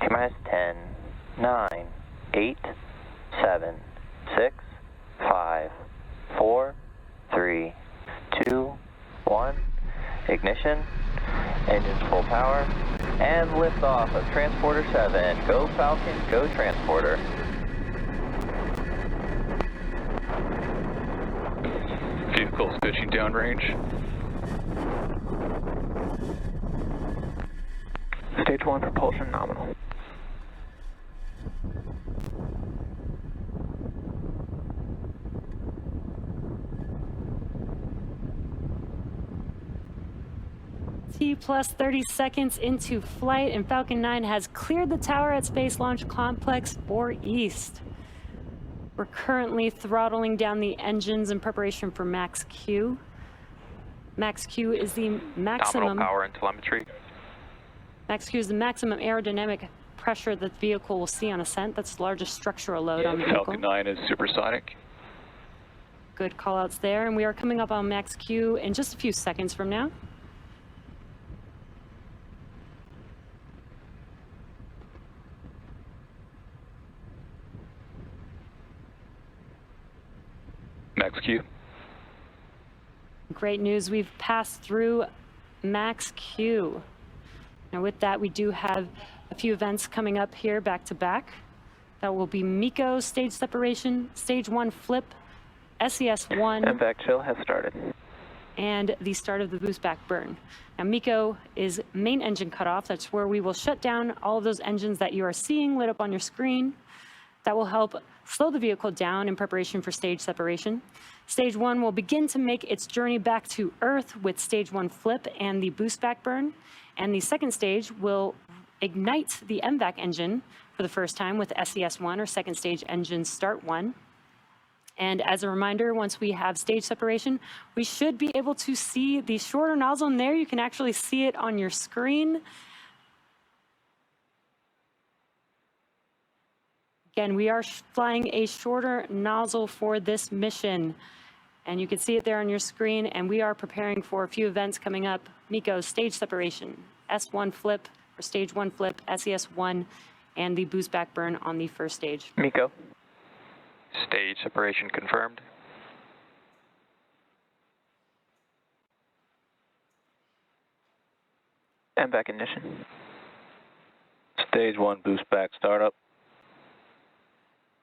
T-minus 10, 9, 8, 7, 6, 5, 4, 3, 2, 1. Ignition, engines full power, and liftoff of Transporter 7. Go Falcon, go Transporter. Vehicles pitching downrange. Stage 1 propulsion nominal. T plus 30 seconds into flight, and Falcon 9 has cleared the tower at Space Launch Complex 4 East. We're currently throttling down the engines in preparation for Max Q. Max Q is the maximum Nominal power and telemetry. Max Q is the maximum aerodynamic pressure that the vehicle will see on ascent. That's the largest structural load on the vehicle. Falcon 9 is supersonic. Good call outs there, and we are coming up on Max Q in just a few seconds from now. Max Q. Great news, we've passed through Max Q. Now with that, we do have a few events coming up here back to back. That will be MECO stage separation, stage 1 flip, SES-1. And back chill has started. And the start of the boost back burn. Now MECO is main engine cutoff. That's where we will shut down all of those engines that you are seeing lit up on your screen. That will help slow the vehicle down in preparation for stage separation. Stage 1 will begin to make its journey back to Earth with stage 1 flip and the boost back burn. And the second stage will ignite the MVAC engine for the first time with SES-1, or second stage engine start 1. And as a reminder, once we have stage separation, we should be able to see the shorter nozzle in there. You can actually see it on your screen. Again, we are flying a shorter nozzle for this mission, and you can see it there on your screen, and we are preparing for a few events coming up. MECO stage separation, S1 flip, or stage 1 flip, SES-1, and the boost back burn on the first stage. MECO. Stage separation confirmed. And back ignition. Stage 1 boost back startup.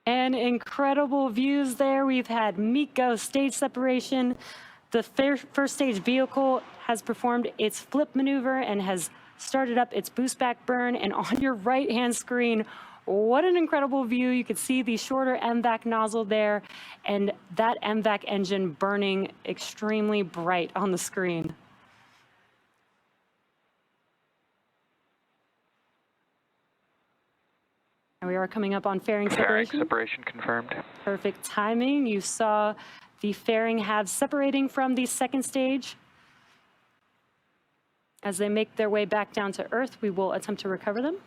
And incredible views there. We've had MECO stage separation. The first stage vehicle has performed its flip maneuver and has started up its boost back burn. And on your right-hand screen, what an incredible view. You can see the shorter MVAC nozzle there, and that MVAC engine burning extremely bright on the screen. And we are coming up on fairing separation. Fairing separation confirmed. Perfect timing. You saw the fairing halves separating from the second stage. As they make their way back down to Earth, we will attempt to recover them.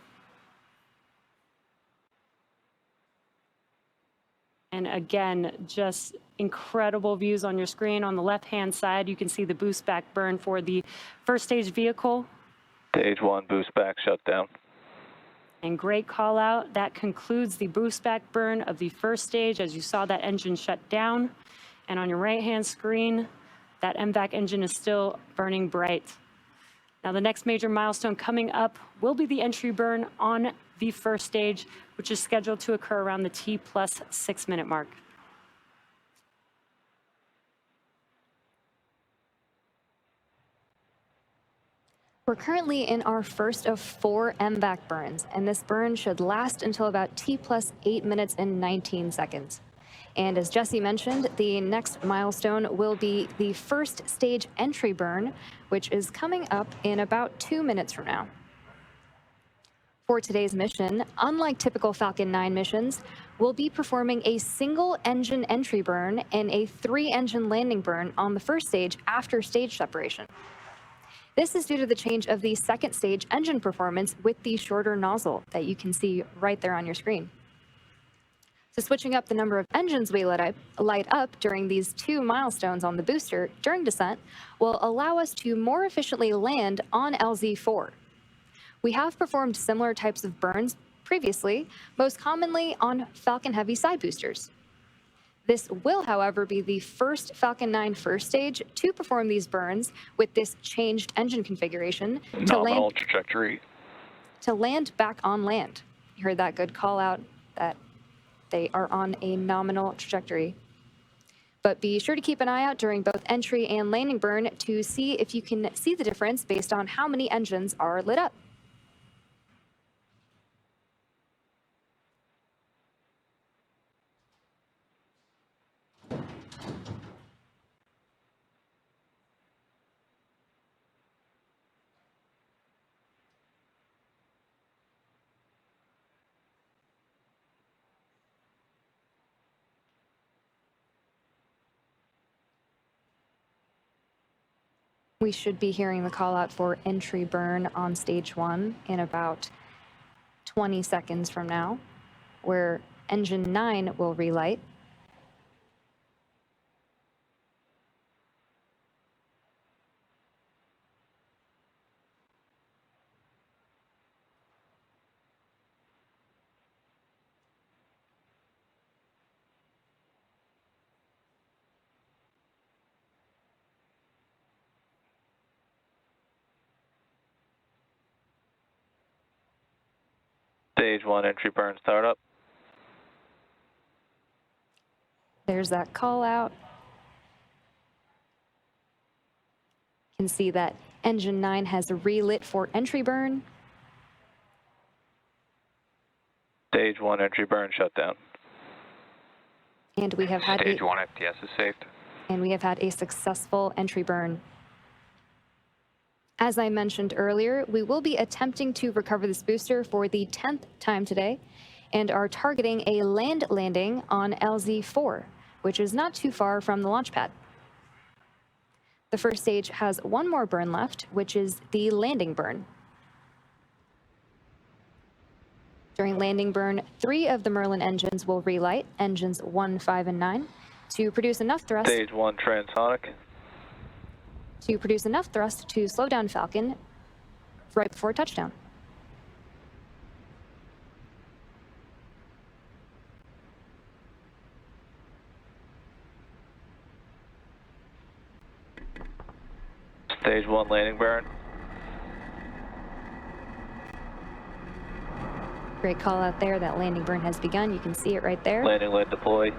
And again, just incredible views on your screen. On the left-hand side, you can see the boost back burn for the first stage vehicle. Stage 1 boost back shut down. And great call out. That concludes the boost back burn of the first stage, as you saw that engine shut down. And on your right-hand screen, that MVAC engine is still burning bright. Now, the next major milestone coming up will be the entry burn on the first stage, which is scheduled to occur around the T plus 6 minute mark. We're currently in our first of 4 MVAC burns, and this burn should last until about T plus 8 minutes and 19 seconds. And as Jesse mentioned, the next milestone will be the first stage entry burn, which is coming up in about 2 minutes from now. For today's mission, unlike typical Falcon 9 missions, we'll be performing a single engine entry burn and a 3-engine landing burn on the first stage after stage separation. This is due to the change of the second stage engine performance with the shorter nozzle that you can see right there on your screen. So switching up the number of engines we light up during these 2 milestones on the booster during descent will allow us to more efficiently land on LZ-4. We have performed similar types of burns previously, most commonly on Falcon Heavy side boosters. This will, however, be the first Falcon 9 first stage to perform these burns with this changed engine configuration Nominal trajectory. to land back on land. You heard that good call out that they are on a nominal trajectory. But be sure to keep an eye out during both entry and landing burn to see if you can see the difference based on how many engines are lit up. We should be hearing the call out for entry burn on stage 1 in about 20 seconds from now, where engine 9 will relight. Stage 1 entry burn startup. There's that call out. You can see that engine 9 has relit for entry burn. Stage 1 entry burn shutdown. And we have had Stage 1 FTS is saved. and we have had a successful entry burn. As I mentioned earlier, we will be attempting to recover this booster for the 10th time today and are targeting a land landing on LZ4, which is not too far from the launch pad. The first stage has one more burn left, which is the landing burn. During landing burn, 3 of the Merlin engines will relight, engines 1, 5, and 9, to produce enough thrust Stage 1 transonic. to slow down Falcon right before touchdown. Stage 1 landing burn. Great call out there. That landing burn has begun. You can see it right there. Landing led deployed.